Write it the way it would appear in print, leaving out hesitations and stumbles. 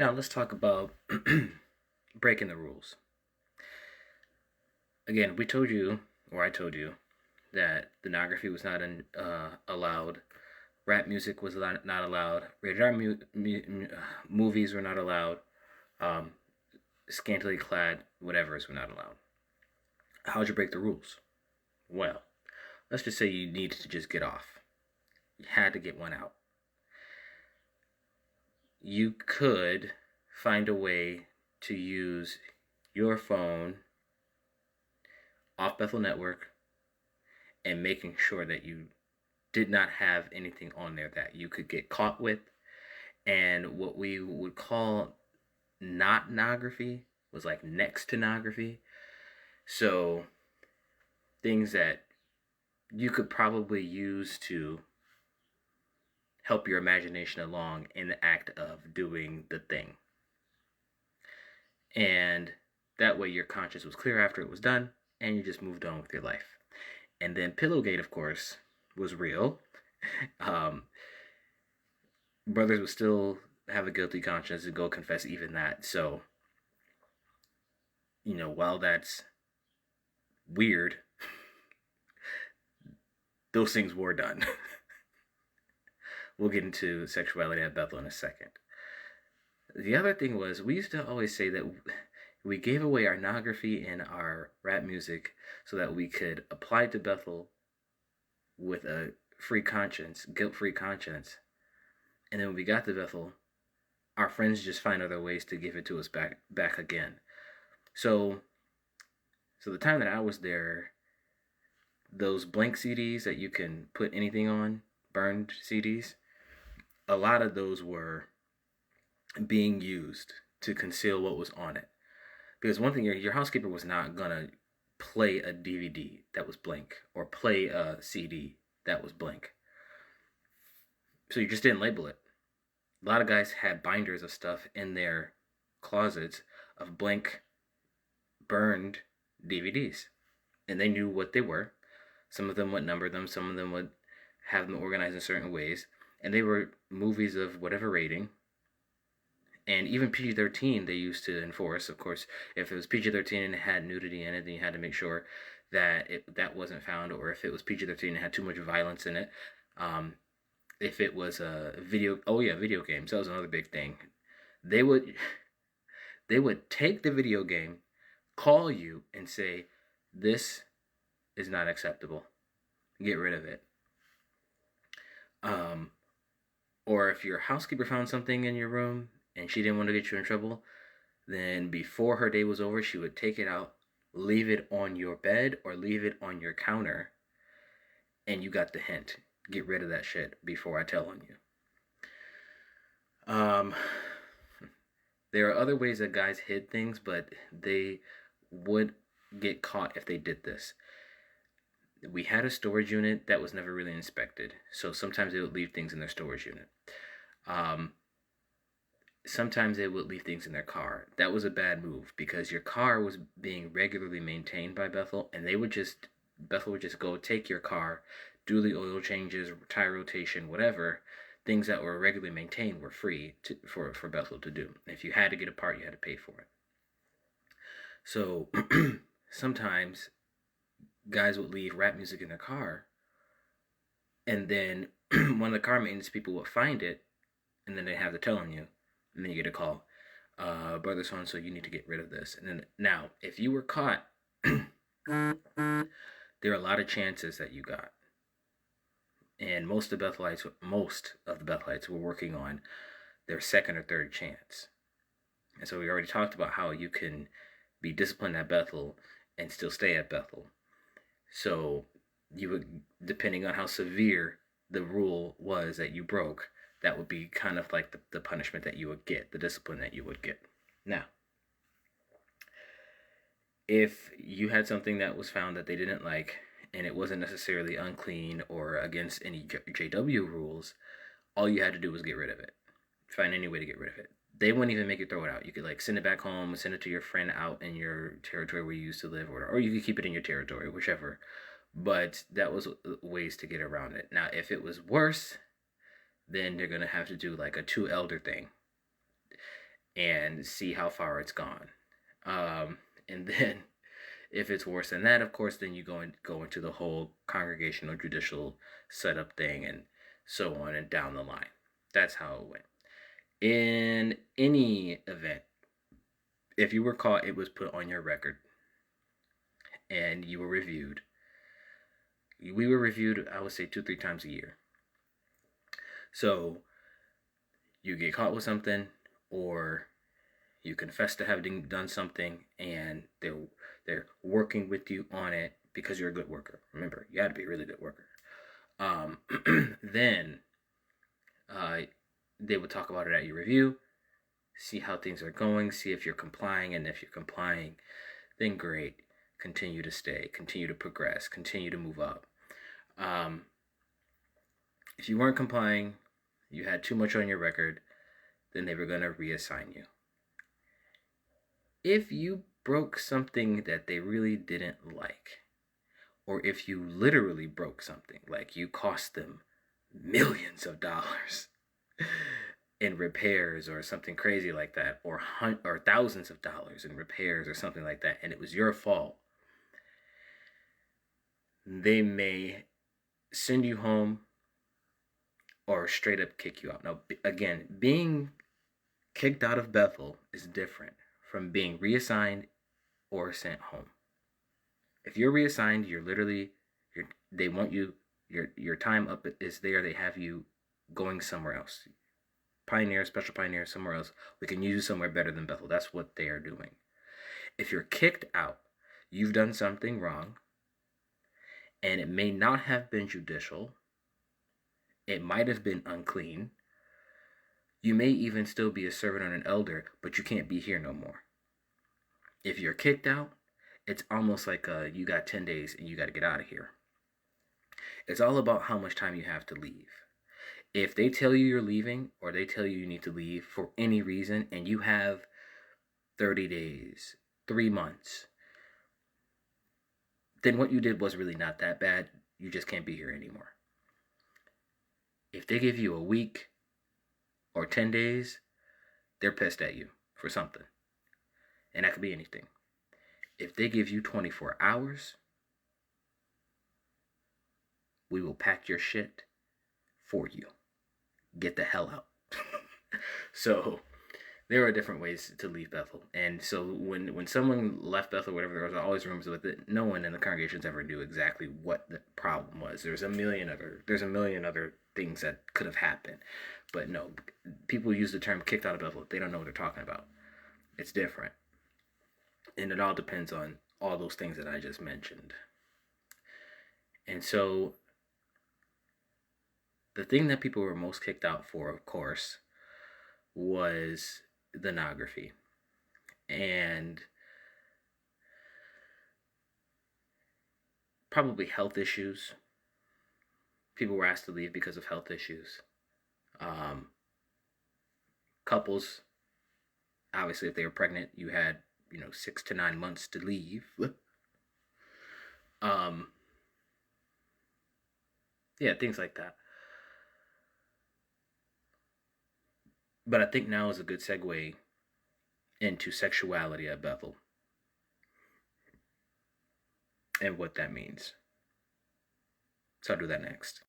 Now let's talk about breaking the rules. Again, we told you, or I told you, that pornography was not allowed. Rap music was not allowed. Rated R movies were not allowed. Um, Scantily clad whatevers were not allowed. How'd you break the rules? Well, let's just say you needed to just get off. You had to get one out. You could find a way to use your phone off Bethel Network and making sure that you did not have anything on there that you could get caught with. And what we would call not pornography was like next to pornography. So things that you could probably use to help your imagination along in the act of doing the thing. And that way your conscience was clear after it was done and you just moved on with your life. And then Pillowgate, of course, was real. Brothers would still have a guilty conscience and go confess even that. So, while that's weird, those things were done. We'll get into sexuality at Bethel in a second. The other thing was, we used to always say that we gave away our pornography and our rap music so that we could apply to Bethel with a free conscience, guilt-free conscience. And then when we got to Bethel, our friends just find other ways to give it to us back again. So the time that I was there, those blank CDs that you can put anything on, burned CDs, a lot of those were being used to conceal what was on it. Because one thing, your housekeeper was not going to play a DVD that was blank or play a CD that was blank. So you just didn't label it. A lot of guys had binders of stuff in their closets of blank, burned DVDs. And they knew what they were. Some of them would number them. Some of them would have them organized in certain ways. And they were movies of whatever rating. And even PG-13 they used to enforce. Of course, if it was PG-13 and it had nudity in it, then you had to make sure that that wasn't found. Or if it was PG-13 and had too much violence in it. If it was a video games, that was another big thing. They would take the video game, call you, and say, this is not acceptable. Get rid of it. Or if your housekeeper found something in your room and she didn't want to get you in trouble, then before her day was over, she would take it out, leave it on your bed or leave it on your counter, and you got the hint. Get rid of that shit before I tell on you. There are other ways that guys hid things, but they would get caught if they did this. We had a storage unit that was never really inspected, so sometimes they would leave things in their storage unit. Sometimes they would leave things in their car. That was a bad move because your car was being regularly maintained by Bethel, and Bethel would just go take your car, do the oil changes, tire rotation, whatever. Things that were regularly maintained were free for Bethel to do. If you had to get a part, you had to pay for it. So sometimes guys would leave rap music in their car, and then one of the car maintenance people would find it, and then they have to tell on you, and then you get a call, brother so-and-so, you need to get rid of this. And then now, if you were caught, there are a lot of chances that you got. And most of the Bethelites were working on their second or third chance. And so we already talked about how you can be disciplined at Bethel and still stay at Bethel. So you would, depending on how severe the rule was that you broke, that would be kind of like the punishment that you would get, the discipline that you would get. Now, if you had something that was found that they didn't like, and it wasn't necessarily unclean or against any JW rules, all you had to do was get rid of it. Find any way to get rid of it. They wouldn't even make you throw it out. You could send it back home, send it to your friend out in your territory where you used to live, or you could keep it in your territory, whichever. But that was ways to get around it. Now, if it was worse, then they're going to have to do like a 2 elder thing. and see how far it's gone. And then if it's worse than that, of course, then you go into the whole congregational judicial setup thing and so on and down the line. That's how it went. In any event, if you were caught, it was put on your record and you were reviewed. We were reviewed, I would say, 2-3 times a year. So you get caught with something, or you confess to having done something, and they're working with you on it because you're a good worker. Remember, you got to be a really good worker. Then they would talk about it at your review, see how things are going, see if you're complying, and if you're complying, then great. Continue to stay, continue to progress, continue to move up. If you weren't complying, you had too much on your record, then they were going to reassign you. If you broke something that they really didn't like, or if you literally broke something, like you cost them millions of dollars in repairs or something crazy like that, or thousands of dollars in repairs or something like that, and it was your fault, they may send you home or straight up kick you out. Now, again, being kicked out of Bethel is different from being reassigned or sent home. If you're reassigned, they want you, your time up is there. They have you going somewhere else. Pioneer, special pioneer, somewhere else. We can use you somewhere better than Bethel. That's what they are doing. If you're kicked out, you've done something wrong, and it may not have been judicial. It might have been unclean. You may even still be a servant or an elder, but you can't be here no more. If you're kicked out, it's almost like you got 10 days and you got to get out of here. It's all about how much time you have to leave. If they tell you you're leaving, or they tell you need to leave for any reason, and you have 30 days, 3 months, then what you did was really not that bad. You just can't be here anymore. If they give you a week or 10 days, they're pissed at you for something. And that could be anything. If they give you 24 hours, we will pack your shit for you. Get the hell out. So there are different ways to leave Bethel. And so when someone left Bethel, whatever, there was always rumors with it. No one in the congregations ever knew exactly what the problem was. There's a million other things that could have happened. But no, people use the term kicked out of Bethel. They don't know what they're talking about. It's different. And it all depends on all those things that I just mentioned. And so the thing that people were most kicked out for, of course, was the pornography. And probably health issues. People were asked to leave because of health issues. Couples, obviously, if they were pregnant, you had 6 to 9 months to leave. Yeah, things like that. But I think now is a good segue into sexuality at Bethel and what that means. So I'll do that next.